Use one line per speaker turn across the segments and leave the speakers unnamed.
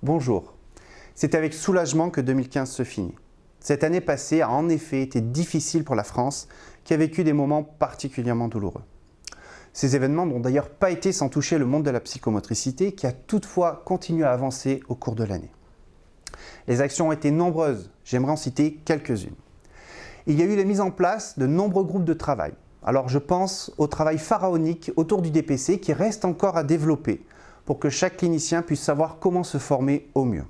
Bonjour. C'est avec soulagement que 2015 se finit. Cette année passée a en effet été difficile pour la France, qui a vécu des moments particulièrement douloureux. Ces événements n'ont d'ailleurs pas été sans toucher le monde de la psychomotricité, qui a toutefois continué à avancer au cours de l'année. Les actions ont été nombreuses, j'aimerais en citer quelques-unes. Il y a eu la mise en place de nombreux groupes de travail. Alors je pense au travail pharaonique autour du DPC qui reste encore à développer pour que chaque clinicien puisse savoir comment se former au mieux.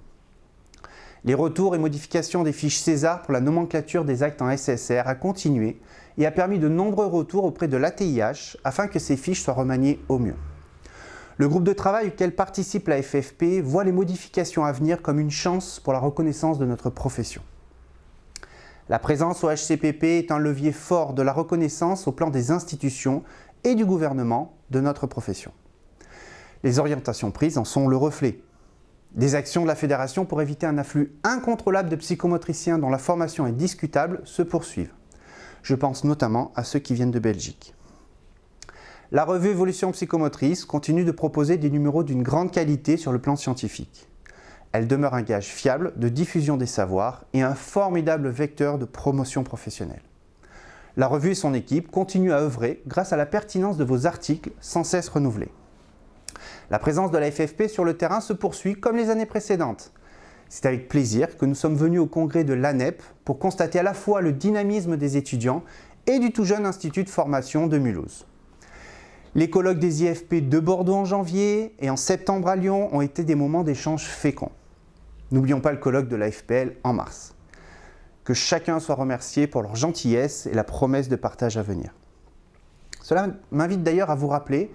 Les retours et modifications des fiches César pour la nomenclature des actes en SSR a continué et a permis de nombreux retours auprès de l'ATIH afin que ces fiches soient remaniées au mieux. Le groupe de travail auquel participe la FFP voit les modifications à venir comme une chance pour la reconnaissance de notre profession. La présence au HCPP est un levier fort de la reconnaissance au plan des institutions et du gouvernement de notre profession. Les orientations prises en sont le reflet. Des actions de la Fédération pour éviter un afflux incontrôlable de psychomotriciens dont la formation est discutable se poursuivent. Je pense notamment à ceux qui viennent de Belgique. La revue Évolution Psychomotrice continue de proposer des numéros d'une grande qualité sur le plan scientifique. Elle demeure un gage fiable de diffusion des savoirs et un formidable vecteur de promotion professionnelle. La revue et son équipe continuent à œuvrer grâce à la pertinence de vos articles sans cesse renouvelés. La présence de la FFP sur le terrain se poursuit comme les années précédentes. C'est avec plaisir que nous sommes venus au congrès de l'ANEP pour constater à la fois le dynamisme des étudiants et du tout jeune institut de formation de Mulhouse. Les colloques des IFP de Bordeaux en janvier et en septembre à Lyon ont été des moments d'échange féconds. N'oublions pas le colloque de la FPL en mars. Que chacun soit remercié pour leur gentillesse et la promesse de partage à venir. Cela m'invite d'ailleurs à vous rappeler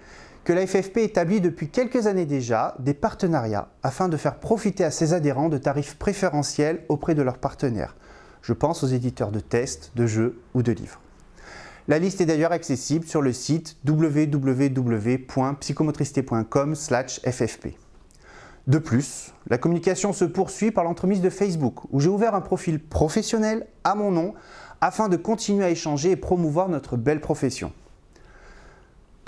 que la FFP établit depuis quelques années déjà des partenariats afin de faire profiter à ses adhérents de tarifs préférentiels auprès de leurs partenaires. Je pense aux éditeurs de tests, de jeux ou de livres. La liste est d'ailleurs accessible sur le site www.psychomotricité.com/ffp. De plus, la communication se poursuit par l'entremise de Facebook, où j'ai ouvert un profil professionnel à mon nom afin de continuer à échanger et promouvoir notre belle profession.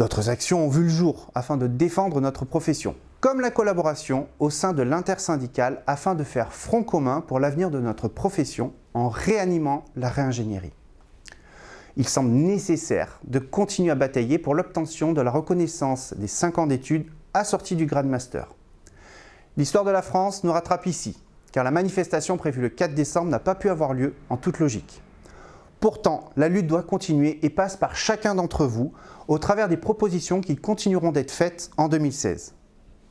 D'autres actions ont vu le jour afin de défendre notre profession, comme la collaboration au sein de l'intersyndicale afin de faire front commun pour l'avenir de notre profession en réanimant la réingénierie. Il semble nécessaire de continuer à batailler pour l'obtention de la reconnaissance des 5 ans d'études assortis du grade master. L'histoire de la France nous rattrape ici, car la manifestation prévue le 4 décembre n'a pas pu avoir lieu en toute logique. Pourtant, la lutte doit continuer et passe par chacun d'entre vous au travers des propositions qui continueront d'être faites en 2016.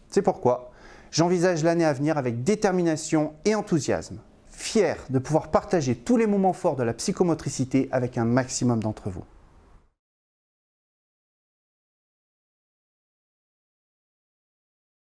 C'est pourquoi j'envisage l'année à venir avec détermination et enthousiasme, fier de pouvoir partager tous les moments forts de la psychomotricité avec un maximum d'entre vous.